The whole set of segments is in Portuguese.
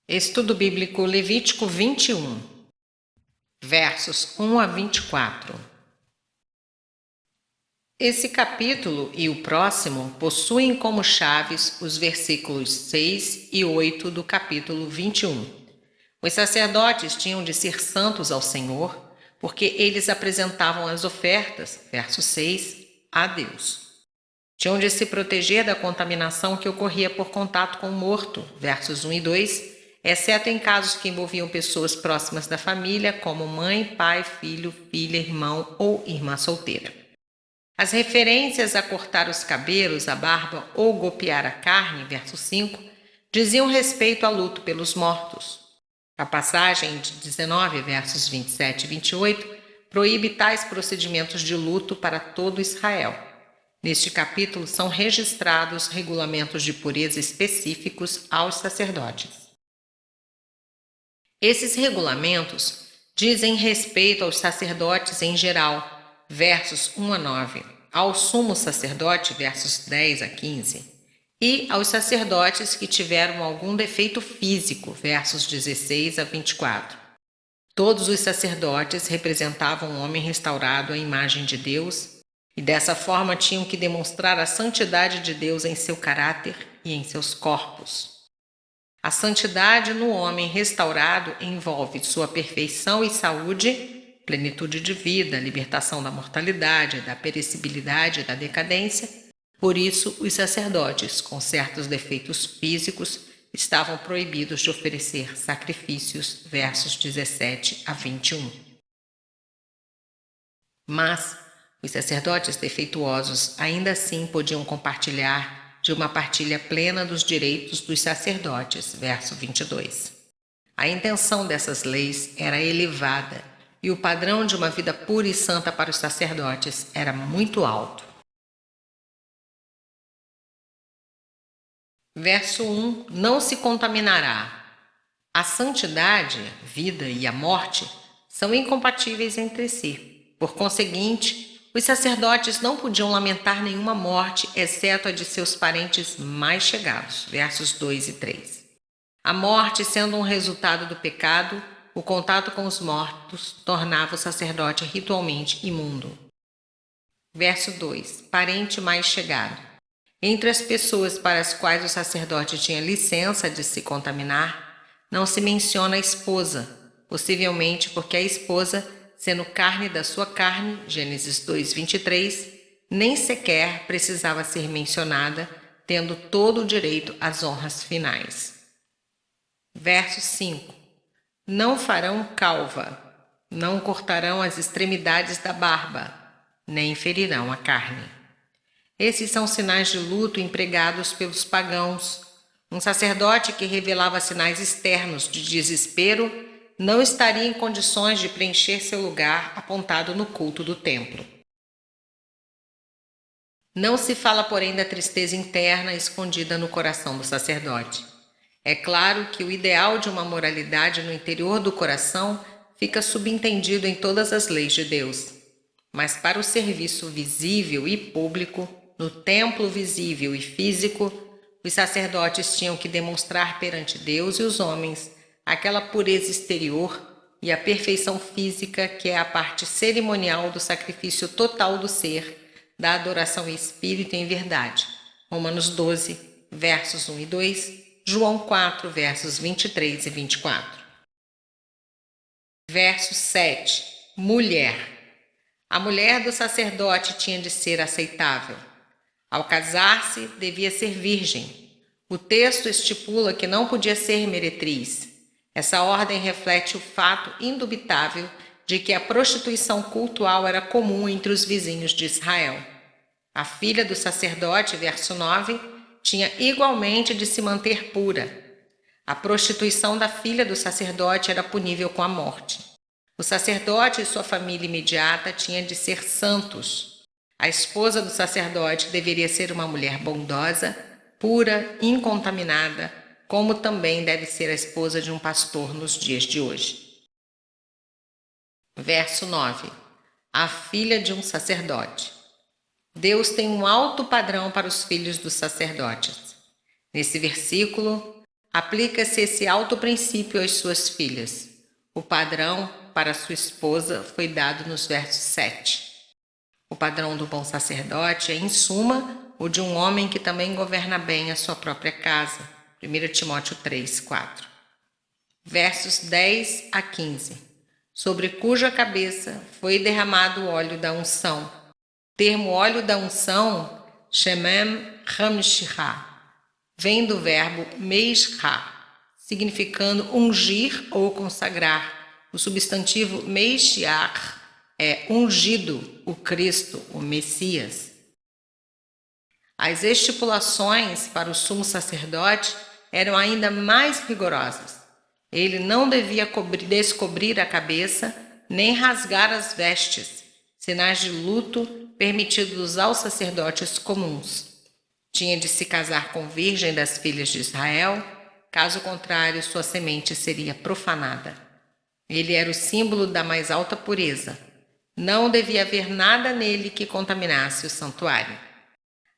Estudo Bíblico Levítico 21, versos 1 a 24. Esse capítulo e o próximo possuem como chaves os versículos 6 e 8 do capítulo 21. Os sacerdotes tinham de ser santos ao Senhor, porque eles apresentavam as ofertas, verso 6, a Deus. Tinham de se proteger da contaminação que ocorria por contato com o morto, versos 1 e 2, exceto em casos que envolviam pessoas próximas da família, como mãe, pai, filho, filha, irmão ou irmã solteira. As referências a cortar os cabelos, a barba ou golpear a carne, verso 5, diziam respeito ao luto pelos mortos. A passagem de 19, versos 27 e 28, proíbe tais procedimentos de luto para todo Israel. Neste capítulo são registrados regulamentos de pureza específicos aos sacerdotes. Esses regulamentos dizem respeito aos sacerdotes em geral, versos 1 a 9, ao sumo sacerdote, versos 10 a 15, e aos sacerdotes que tiveram algum defeito físico, versos 16 a 24. Todos os sacerdotes representavam um homem restaurado à imagem de Deus e dessa forma tinham que demonstrar a santidade de Deus em seu caráter e em seus corpos. A santidade no homem restaurado envolve sua perfeição e saúde, plenitude de vida, libertação da mortalidade, da perecibilidade e da decadência. Por isso, os sacerdotes, com certos defeitos físicos, estavam proibidos de oferecer sacrifícios, versos 17 a 21. Mas os sacerdotes defeituosos ainda assim podiam compartilhar de uma partilha plena dos direitos dos sacerdotes, verso 22. A intenção dessas leis era elevada e o padrão de uma vida pura e santa para os sacerdotes era muito alto. Verso 1: Não se contaminará. A santidade, a vida e a morte são incompatíveis entre si. Por conseguinte, os sacerdotes não podiam lamentar nenhuma morte, exceto a de seus parentes mais chegados, versos 2 e 3. A morte, sendo um resultado do pecado, o contato com os mortos tornava o sacerdote ritualmente imundo. Verso 2. Parente mais chegado. Entre as pessoas para as quais o sacerdote tinha licença de se contaminar, não se menciona a esposa, possivelmente porque a esposa, sendo carne da sua carne, Gênesis 2, 23, nem sequer precisava ser mencionada, tendo todo o direito às honras finais. Verso 5. Não farão calva, não cortarão as extremidades da barba, nem ferirão a carne. Esses são sinais de luto empregados pelos pagãos. Um sacerdote que revelava sinais externos de desespero não estaria em condições de preencher seu lugar apontado no culto do templo. Não se fala, porém, da tristeza interna escondida no coração do sacerdote. É claro que o ideal de uma moralidade no interior do coração fica subentendido em todas as leis de Deus. Mas para o serviço visível e público, no templo visível e físico, os sacerdotes tinham que demonstrar perante Deus e os homens aquela pureza exterior e a perfeição física que é a parte cerimonial do sacrifício total do ser, da adoração em espírito e em verdade. Romanos 12, versos 1 e 2, João 4, versos 23 e 24. Verso 7. Mulher. A mulher do sacerdote tinha de ser aceitável. Ao casar-se, devia ser virgem. O texto estipula que não podia ser meretriz. Essa ordem reflete o fato indubitável de que a prostituição cultual era comum entre os vizinhos de Israel. A filha do sacerdote, verso 9, tinha igualmente de se manter pura. A prostituição da filha do sacerdote era punível com a morte. O sacerdote e sua família imediata tinham de ser santos. A esposa do sacerdote deveria ser uma mulher bondosa, pura, incontaminada, como também deve ser a esposa de um pastor nos dias de hoje. Verso 9. A filha de um sacerdote. Deus tem um alto padrão para os filhos dos sacerdotes. Nesse versículo, aplica-se esse alto princípio às suas filhas. O padrão para sua esposa foi dado nos versos 7. O padrão do bom sacerdote é, em suma, o de um homem que também governa bem a sua própria casa. 1 Timóteo 3, 4. Versos 10 a 15. Sobre cuja cabeça foi derramado o óleo da unção. O termo óleo da unção, Shemem Hamishra, vem do verbo meishra, significando ungir ou consagrar. O substantivo meishiach é ungido, o Cristo, o Messias. As estipulações para o sumo sacerdote eram ainda mais rigorosas. Ele não devia descobrir a cabeça, nem rasgar as vestes, sinais de luto permitidos aos sacerdotes comuns. Tinha de se casar com virgem das filhas de Israel, caso contrário, sua semente seria profanada. Ele era o símbolo da mais alta pureza. Não devia haver nada nele que contaminasse o santuário.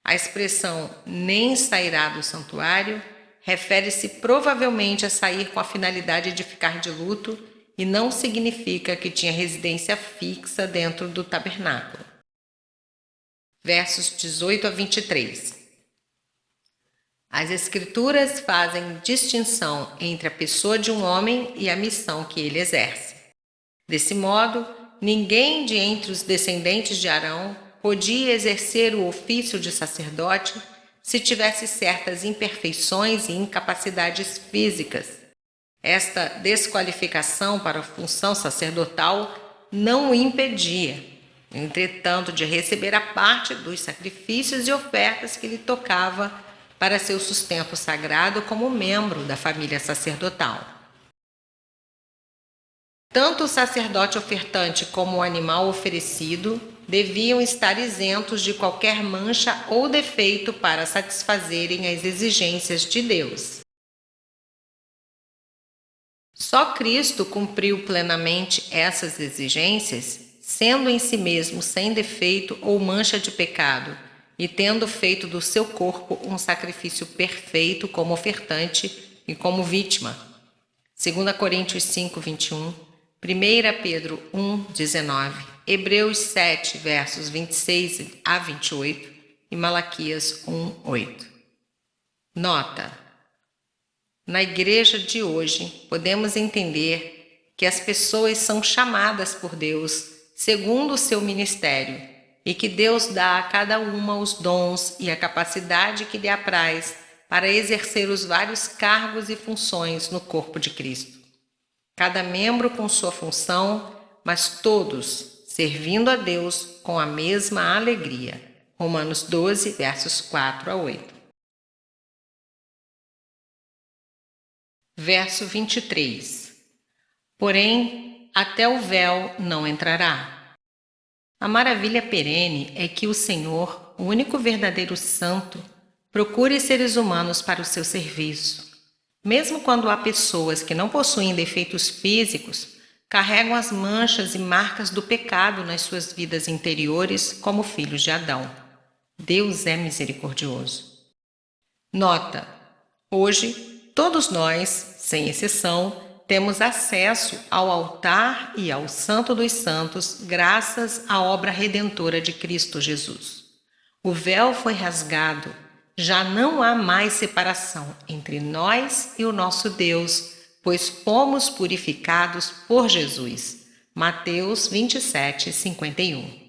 A expressão nem sairá do santuário refere-se provavelmente a sair com a finalidade de ficar de luto e não significa que tinha residência fixa dentro do tabernáculo. Versos 18 a 23. As Escrituras fazem distinção entre a pessoa de um homem e a missão que ele exerce. Desse modo, ninguém de entre os descendentes de Arão podia exercer o ofício de sacerdote se tivesse certas imperfeições e incapacidades físicas. Esta desqualificação para a função sacerdotal não o impedia, entretanto, de receber a parte dos sacrifícios e ofertas que lhe tocava para seu sustento sagrado como membro da família sacerdotal. Tanto o sacerdote ofertante como o animal oferecido deviam estar isentos de qualquer mancha ou defeito para satisfazerem as exigências de Deus. Só Cristo cumpriu plenamente essas exigências, sendo em si mesmo sem defeito ou mancha de pecado, e tendo feito do seu corpo um sacrifício perfeito como ofertante e como vítima. 2 Coríntios 5, 21, 1 Pedro 1, 19, Hebreus 7, versos 26 a 28 e Malaquias 1, 8. Nota: na igreja de hoje, podemos entender que as pessoas são chamadas por Deus segundo o seu ministério, e que Deus dá a cada uma os dons e a capacidade que lhe apraz para exercer os vários cargos e funções no corpo de Cristo. Cada membro com sua função, mas todos servindo a Deus com a mesma alegria. Romanos 12, versos 4 a 8. Verso 23. Porém, até o véu não entrará. A maravilha perene é que o Senhor, o único verdadeiro santo, procure seres humanos para o seu serviço. Mesmo quando há pessoas que não possuem defeitos físicos, carregam as manchas e marcas do pecado nas suas vidas interiores como filhos de Adão. Deus é misericordioso. Nota: hoje, todos nós, sem exceção, temos acesso ao altar e ao Santo dos Santos graças à obra redentora de Cristo Jesus. O véu foi rasgado, já não há mais separação entre nós e o nosso Deus, pois fomos purificados por Jesus. Mateus 27, 51.